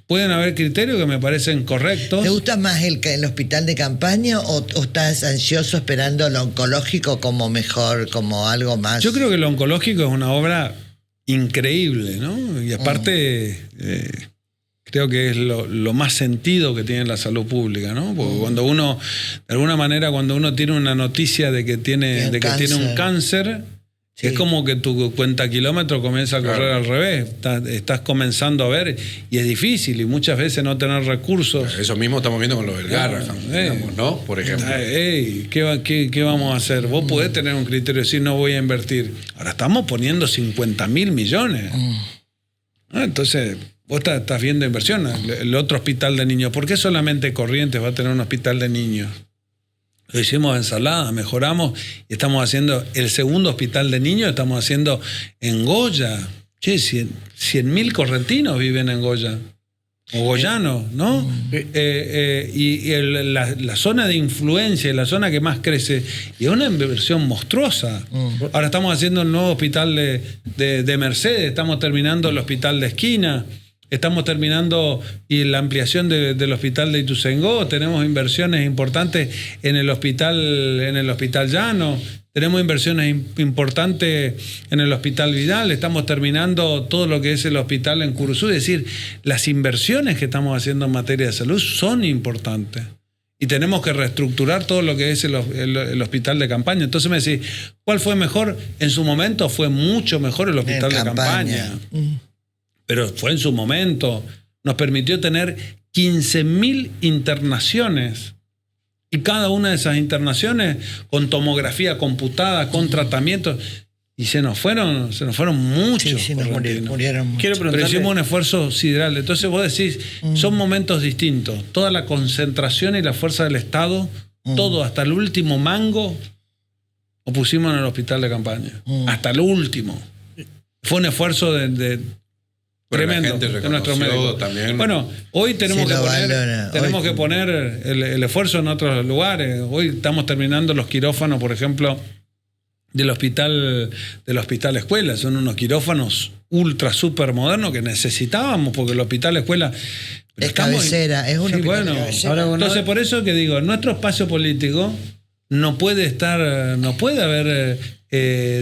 pueden haber criterios que me parecen correctos. ¿Te gusta más el hospital de campaña o estás ansioso esperando lo oncológico como mejor, como algo más? Yo creo que lo oncológico es una obra increíble, ¿no? Y aparte... creo que es lo más sentido que tiene la salud pública, ¿no? Porque cuando uno, de alguna manera, cuando uno tiene una noticia de que tiene un cáncer, sí, es como que tu cuenta kilómetros comienza a correr al revés. Estás comenzando a ver y es difícil y muchas veces no tener recursos. Eso mismo estamos viendo con lo del Garrahan, digamos, ¿no? Por ejemplo. ¿Qué vamos a hacer? Vos podés tener un criterio y decir no voy a invertir. Ahora estamos poniendo 50.000 millones. Entonces... Vos estás viendo inversión, el otro hospital de niños. ¿Por qué solamente Corrientes va a tener un hospital de niños? Lo hicimos en Salada, mejoramos y estamos haciendo el segundo hospital de niños, estamos haciendo en Goya. Che, 100.000 correntinos viven en Goya. O goyanos, ¿no? La zona de influencia y la zona que más crece, y es una inversión monstruosa. Ahora estamos haciendo el nuevo hospital de Mercedes, estamos terminando el hospital de Esquina. Estamos terminando y la ampliación del hospital de Ituzaingó, tenemos inversiones importantes en el hospital Llano, tenemos inversiones importantes en el hospital Vidal, estamos terminando todo lo que es el hospital en Curuzú. Es decir, las inversiones que estamos haciendo en materia de salud son importantes. Y tenemos que reestructurar todo lo que es el hospital de campaña. Entonces me decís, ¿cuál fue mejor? En su momento fue mucho mejor el hospital de campaña. Pero fue en su momento, nos permitió tener 15.000 internaciones Y cada una de esas internaciones con tomografía computada, con tratamientos. Y se nos fueron muchos. Sí, nos murieron muchos. Pero hicimos un esfuerzo sideral. Entonces vos decís, son momentos distintos. Toda la concentración y la fuerza del Estado, todo, hasta el último mango, lo pusimos en el hospital de campaña. Hasta el último. Fue un esfuerzo de tremendo de nuestros médicos. También. Bueno, hoy tenemos que poner el esfuerzo en otros lugares. Hoy estamos terminando los quirófanos, por ejemplo, del hospital escuela. Son unos quirófanos ultra super modernos que necesitábamos, porque el hospital escuela es cabecera, es un hospital de cabecera. Entonces, por eso que digo, en nuestro espacio político no puede haber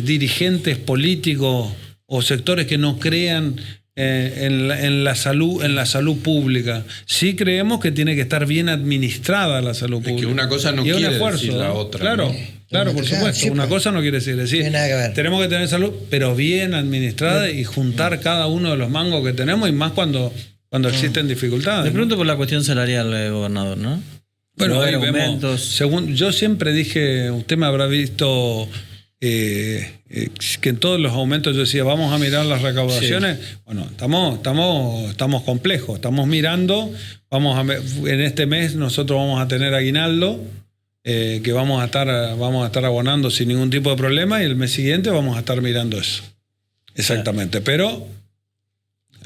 dirigentes políticos o sectores que no crean en la salud pública. Sí creemos que tiene que estar bien administrada la salud pública. Es que una cosa no quiere decir la otra. Claro, claro, por supuesto. Sí, una cosa no quiere decir. Tenemos que tener salud, pero bien administrada y juntar cada uno de los mangos que tenemos, y más cuando existen dificultades. De pronto por la cuestión salarial, gobernador, ¿no? Bueno, ahí vemos. Según yo siempre dije, usted me habrá visto que en todos los aumentos yo decía, vamos a mirar las recaudaciones. Sí. Bueno, estamos complejos, estamos mirando, en este mes nosotros vamos a tener aguinaldo, que vamos a estar abonando sin ningún tipo de problema, y el mes siguiente vamos a estar mirando eso. Exactamente, pero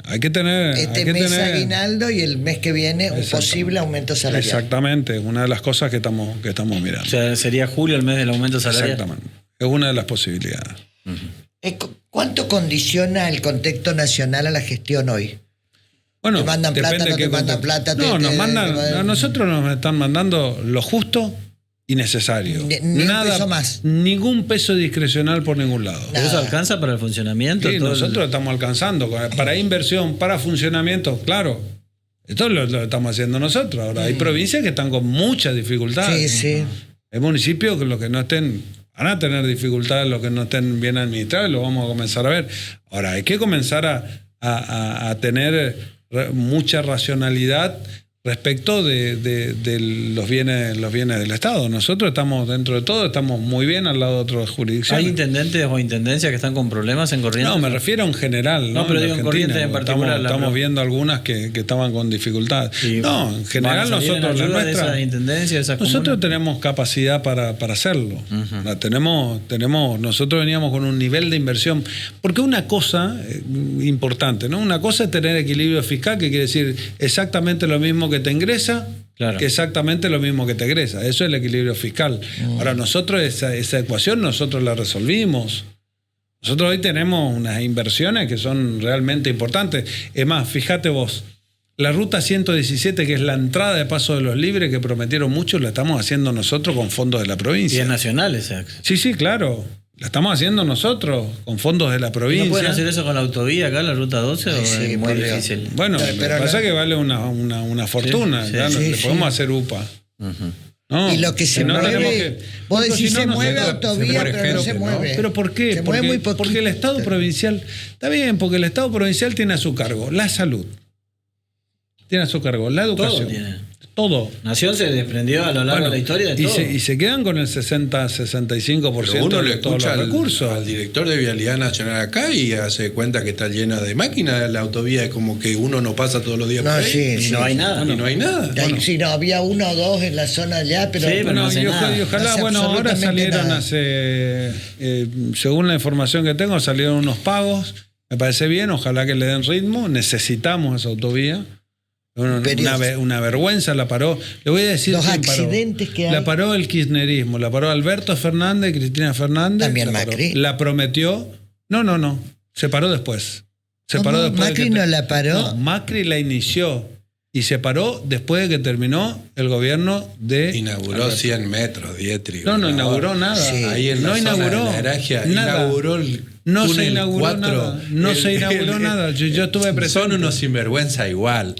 hay que tener... aguinaldo, y el mes que viene un posible aumento salarial. Exactamente, una de las cosas que estamos mirando. O sea, sería julio el mes del aumento salarial. Exactamente. Es una de las posibilidades. ¿Cuánto condiciona el contexto nacional a la gestión hoy? Bueno, ¿te mandan plata, no te mandan plata? A nosotros nos están mandando lo justo y necesario. Ni un peso más. Ningún peso discrecional por ningún lado. ¿Pero eso alcanza para el funcionamiento? Sí, nosotros estamos alcanzando. Para inversión, para funcionamiento, claro. Esto lo estamos haciendo nosotros. Ahora, hay provincias que están con muchas dificultades. Sí. Hay municipios que los que no estén... van a tener dificultades los que no estén bien administrados, lo vamos a comenzar a ver. Ahora, hay que comenzar a tener mucha racionalidad respecto de los bienes del Estado. Nosotros estamos, dentro de todo, estamos muy bien al lado de otras jurisdicciones. ¿Hay intendentes o intendencias que están con problemas en Corrientes? No, me refiero en general. No, pero digo en Corrientes en particular. Estamos viendo algunas que estaban con dificultades. Sí, no, en general nosotros... de esas intendencias, esas nosotros tenemos capacidad para hacerlo. Nosotros veníamos con un nivel de inversión. Porque una cosa importante, ¿no? Una cosa es tener equilibrio fiscal, que quiere decir exactamente lo mismo que te ingresa, claro, que exactamente lo mismo que te egresa. Eso es el equilibrio fiscal. Ahora, nosotros esa ecuación nosotros la resolvimos. Nosotros hoy tenemos unas inversiones que son realmente importantes. Es más, fíjate vos, la ruta 117, que es la entrada de Paso de los Libres, que prometieron mucho, la estamos haciendo nosotros con fondos de la provincia. ¿Y es nacional esa? Sí, claro. La estamos haciendo nosotros con fondos de la provincia. ¿No pueden hacer eso con la autovía acá, la ruta 12? Sí, ¿o es muy difícil? Bueno, lo que pasa es que vale una fortuna. Le podemos hacer UPA. No, y lo que se mueve, vos decís se mueve autovía, pero no se mueve. ¿Pero por qué? Porque el Estado provincial, está bien, porque el Estado provincial tiene a su cargo la salud, tiene a su cargo la educación. Todo tiene. Todo. Nación se desprendió a lo largo de la historia de todo. Y se quedan con el 60-65% de todos los recursos. Al director de Vialidad Nacional acá y hace cuenta que está llena de máquinas. La autovía es como que uno no pasa todos los días por ahí. No hay nada. Y no hay nada. Sí, no, había uno o dos en la zona allá, pero... Sí, pero no hace nada. Y ojalá, ahora salieron según la información que tengo, salieron unos pagos. Me parece bien, ojalá que le den ritmo. Necesitamos esa autovía. Una vergüenza, la paró. Le voy a decir los accidentes que hay. La paró el kirchnerismo, la paró Alberto Fernández, Cristina Fernández. También Macri. La prometió. No. Se paró después. Macri no la paró. No, Macri la inició. Y se paró después de que terminó el gobierno de... Inauguró 100 metros, Dietri. No inauguró nada. Sí. Ahí en la zona de la Eragia, inauguró el no se inauguró 4, nada. No se inauguró nada. Yo estuve presente. Son unos sinvergüenza igual.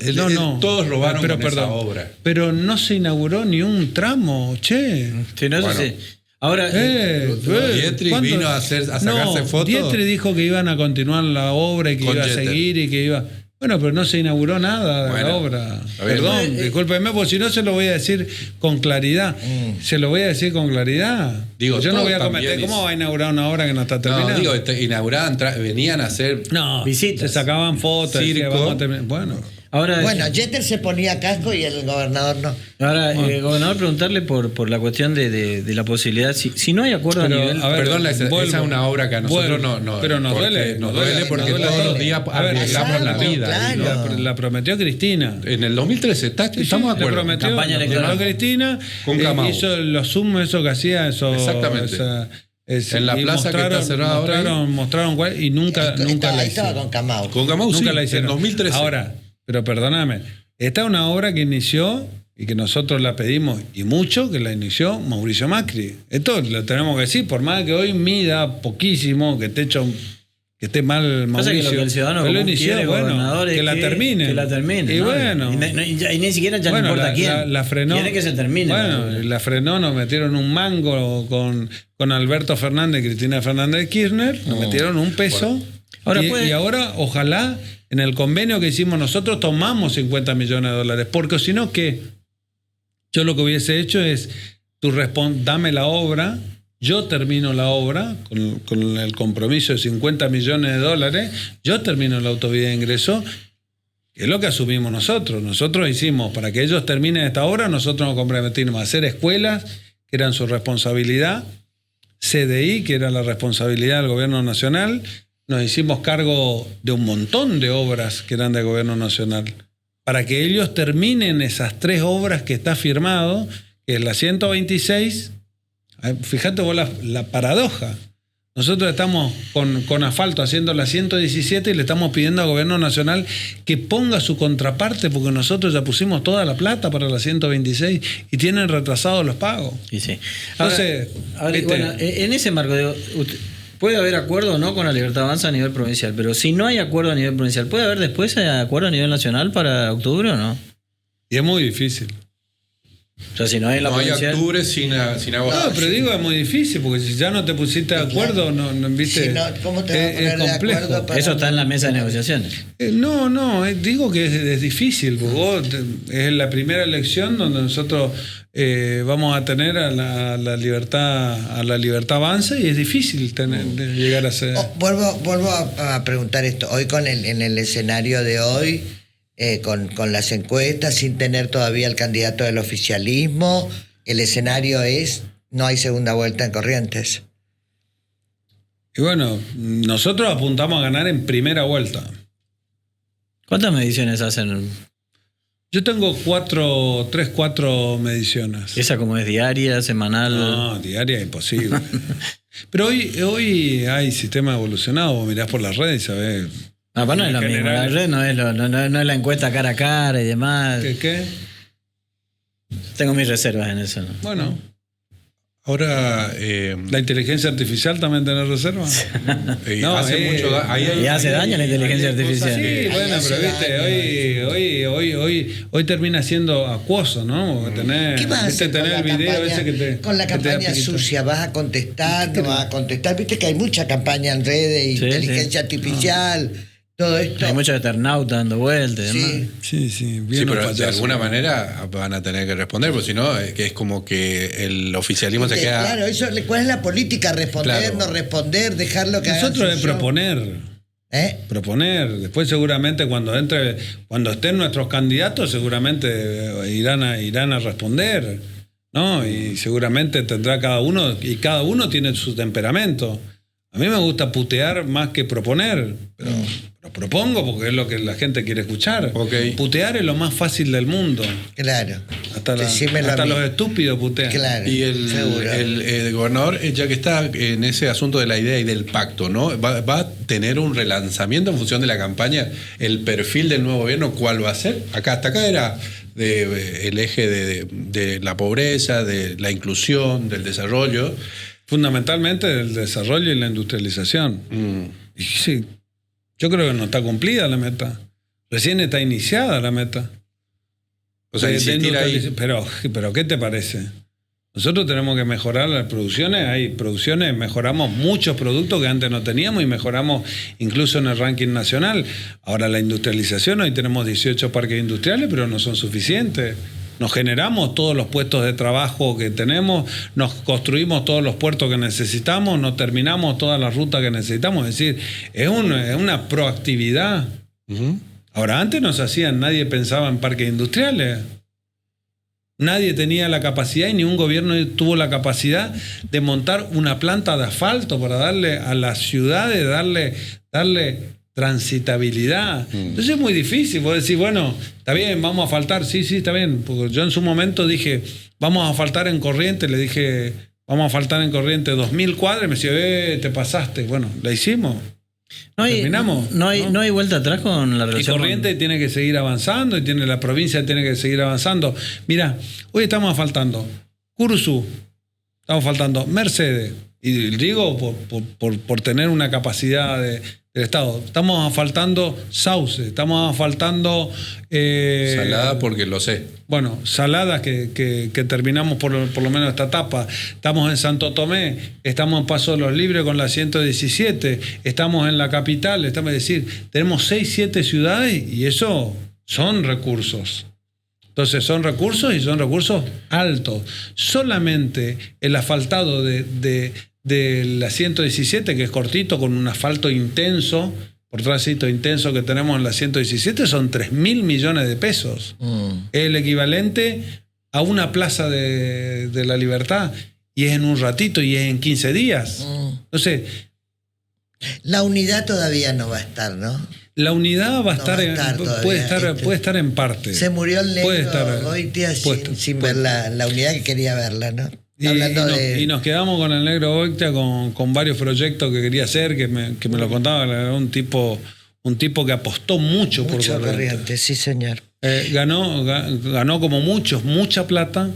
Todos robaron esa obra. Pero no se inauguró ni un tramo, che. Sí, no, bueno. Sí. Ahora, Dietri vino a sacarse fotos. Dietri dijo que iban a continuar la obra y que iba a seguir y que iba... Bueno, pero no se inauguró nada de la obra. Perdón, discúlpeme, porque si no se lo voy a decir con claridad. Se lo voy a decir con claridad. Digo, yo no voy a cometer. ¿Cómo va a inaugurar una obra que no está terminada? No, digo, inauguraban, venían a hacer visitas. Se sacaban fotos. Circo. Vamos a terminar. Bueno. Ahora, Jeter se ponía casco y el gobernador no. Ahora, gobernador, preguntarle por la cuestión de la posibilidad, si no hay acuerdo a nivel... Perdón, esa es una obra que a nosotros no. Pero nos duele porque todos los días arreglamos la vida. Claro. La prometió Cristina. En el 2013, estamos de acuerdo. La prometió Campaña electoral. Cristina. Con Camau. Hizo los Zoom, eso que hacía. Exactamente. En la plaza que está cerrada ahora. Mostraron cuál y nunca la Ahí estaba hicieron. con Camau. Con Camau Nunca sí, la hicieron. en 2013. Ahora, pero perdóname, esta es una obra que inició y que nosotros la pedimos y mucho, que la inició Mauricio Macri. Esto lo tenemos que decir, por más que hoy mida poquísimo, que esté mal Mauricio. Que el ciudadano lo inició, que la termine. Que la termine. Y ¿no? bueno. Y ni siquiera ya no importa quién. La frenó. Quiere que se termine. Bueno, la frenó, nos metieron un mango con Alberto Fernández y Cristina Fernández de Kirchner, nos metieron un peso. Bueno. Y ahora, ojalá, en el convenio que hicimos nosotros, tomamos $50 millones. Porque si no, ¿qué? Yo lo que hubiese hecho es, dame la obra, yo termino la obra, con el compromiso de $50 millones, yo termino la autovía de ingreso, que es lo que asumimos nosotros. Nosotros hicimos, para que ellos terminen esta obra, nosotros nos comprometimos a hacer escuelas, que eran su responsabilidad, CDI, que era la responsabilidad del gobierno nacional. Nos hicimos cargo de un montón de obras que eran del gobierno nacional, para que ellos terminen esas 3 obras que está firmado, que es la 126. Fíjate vos la paradoja. Nosotros estamos con asfalto haciendo la 117 y le estamos pidiendo al gobierno nacional que ponga su contraparte, porque nosotros ya pusimos toda la plata para la 126 y tienen retrasados los pagos. Y sí. Entonces, bueno, en ese marco, digo, puede haber acuerdo o no con la Libertad Avanza a nivel provincial, pero si no hay acuerdo a nivel provincial, ¿puede haber después acuerdo a nivel nacional para octubre o no? Y es muy difícil. O sea, si no hay la provincial... octubre sin agosto. No, pero digo, es muy difícil, porque si ya no te pusiste de acuerdo, no ¿viste? Si no, ¿cómo te vas a poner de acuerdo para... Eso está en la mesa de negociaciones. Digo que es difícil, porque es la primera elección donde nosotros vamos a tener a la libertad Avanza, y es difícil llegar a ser... Vuelvo a preguntar esto. Hoy en el escenario de hoy... con las encuestas, sin tener todavía el candidato del oficialismo, el escenario es, no hay segunda vuelta en Corrientes. Y bueno, nosotros apuntamos a ganar en primera vuelta. ¿Cuántas mediciones hacen? Yo tengo 4 mediciones. ¿Esa como es diaria, semanal? No, diaria es imposible. Pero hoy hay sistema evolucionado, vos mirás por las redes y sabés... No, pero no es lo mismo. La red no es la encuesta cara a cara y demás. ¿Qué? Tengo mis reservas en eso, ¿no? Bueno. Ahora... ¿La inteligencia artificial también tiene reservas? hace mucho y hace daño la inteligencia artificial. Sí, bueno, pero viste, hoy termina siendo acuoso, ¿no? ¿Qué vas a hacer tener el video ese que te... Con la campaña sucia, ¿vas a contestar? ¿No vas a contestar? Viste que hay mucha campaña en redes, inteligencia artificial... Todo esto. Hay muchos eternautas dando vueltas y demás. Sí, pero de alguna manera van a tener que responder, porque si no, que es como que el oficialismo se queda... Claro, ¿cuál es la política? Responder, Claro. no responder, dejarlo que nosotros de proponer. Proponer. Después seguramente cuando estén nuestros candidatos, seguramente irán a responder, ¿no? Y seguramente tendrá cada uno tiene su temperamento. A mí me gusta putear más que proponer, pero propongo porque es lo que la gente quiere escuchar. Okay. Putear es lo más fácil del mundo. Claro. Hasta los estúpidos putean. Claro. Y el gobernador, ya que está en ese asunto de la idea y del pacto, ¿no? Va a tener un relanzamiento en función de la campaña. El perfil del nuevo gobierno, ¿cuál va a ser? Hasta acá era el eje de la pobreza, de la inclusión, del desarrollo. Fundamentalmente el desarrollo y la industrialización. Y sí, yo creo que no está cumplida la meta. Recién está iniciada la meta. O sea, insistir ahí. Pero ¿qué te parece? Nosotros tenemos que mejorar las producciones. Hay producciones, mejoramos muchos productos que antes no teníamos y mejoramos incluso en el ranking nacional. Ahora la industrialización, hoy tenemos 18 parques industriales, pero no son suficientes. Nos generamos todos los puestos de trabajo que tenemos, nos construimos todos los puertos que necesitamos, nos terminamos todas las rutas que necesitamos. Es decir, es una proactividad. Ujú. Ahora, antes no se hacían, nadie pensaba en parques industriales. Nadie tenía la capacidad y ningún gobierno tuvo la capacidad de montar una planta de asfalto para darle a las ciudades, darle transitabilidad. Entonces es muy difícil. Vos decís, bueno, está bien, vamos a asfaltar. Sí, está bien. Porque yo en su momento dije, vamos a asfaltar en Corrientes. Le dije, vamos a asfaltar en Corrientes 2000 cuadras. Y me decía, te pasaste. Bueno, la hicimos. Terminamos. No hay vuelta atrás con la Y relación. Corrientes tiene que seguir avanzando, y la provincia tiene que seguir avanzando. Mira, hoy estamos asfaltando Curuzú, estamos faltando Mercedes, y digo por tener una capacidad del Estado. Estamos asfaltando Sauce, estamos asfaltando Salada porque lo sé. bueno, Saladas que terminamos por lo menos esta etapa. Estamos en Santo Tomé, estamos en Paso de los Libres con la 117, estamos en la capital, es decir, tenemos 6, 7 ciudades y eso son recursos. Entonces son recursos y son recursos altos. Solamente el asfaltado de la 117, que es cortito, con un asfalto intenso, por tránsito intenso que tenemos en la 117, son 3.000 millones de pesos. Es el equivalente a una plaza de la Libertad, y es en un ratito y es en 15 días. Entonces, La unidad todavía no va a estar, ¿no? la unidad va a No estar, va a estar todavía, puede estar en parte. Se murió el Puede negro estar, Goitia puede- sin puede- ver la unidad que quería verla, ¿no? Y nos quedamos con el negro Goitia con varios proyectos que quería hacer, que me lo contaba. Era un tipo que apostó mucho por mucho Corrientes. Corrientes, sí, señor. Ganó como mucha plata,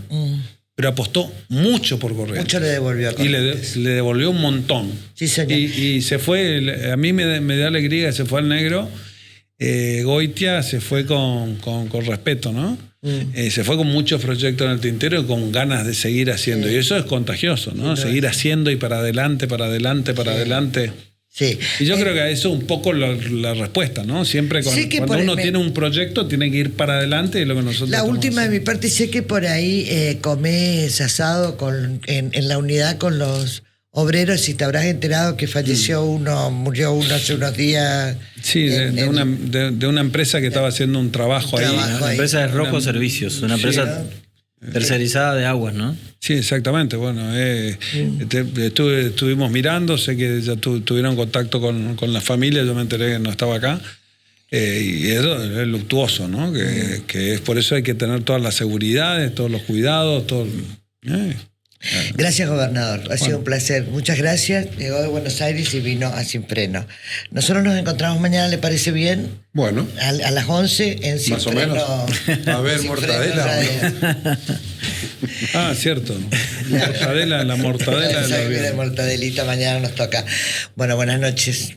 pero apostó mucho por Corrientes. Mucho le devolvió a Y Corrientes. le devolvió un montón. Sí, señor. Y se fue, a mí me da alegría que se fue al negro. Goitia se fue con respeto, ¿no? Se fue con muchos proyectos en el tintero y con ganas de seguir haciendo. Y eso es contagioso, ¿no? Seguir haciendo y para adelante. Sí. Y yo creo que eso es un poco la respuesta, ¿no? Siempre Sí, que cuando por uno el- tiene un proyecto, tiene que ir para adelante, y lo que nosotros La estamos última de haciendo. mi parte, sé que por ahí comés asado en la unidad con los obreros, y te habrás enterado que falleció murió uno hace unos días. Sí, de una empresa que estaba haciendo un trabajo ahí. La empresa es Rojo Una- Servicios, una empresa tercerizada de aguas, ¿no? Sí, exactamente. Bueno, estuvimos mirando, sé que ya tuvieron contacto con la familia, yo me enteré que no estaba acá. Y eso es luctuoso, ¿no? Que es por eso hay que tener todas las seguridades, todos los cuidados, todo. Gracias, gobernador. Ha sido un placer. Muchas gracias. Llegó de Buenos Aires y vino a Sin Freno. Nosotros nos encontramos mañana, ¿le parece bien? Bueno, A las 11 en Sin Más o Freno. menos. A ver, Sin mortadela, Freno Radio. Ah, cierto. La mortadela La de la mortadelita mañana nos toca. Bueno, buenas noches.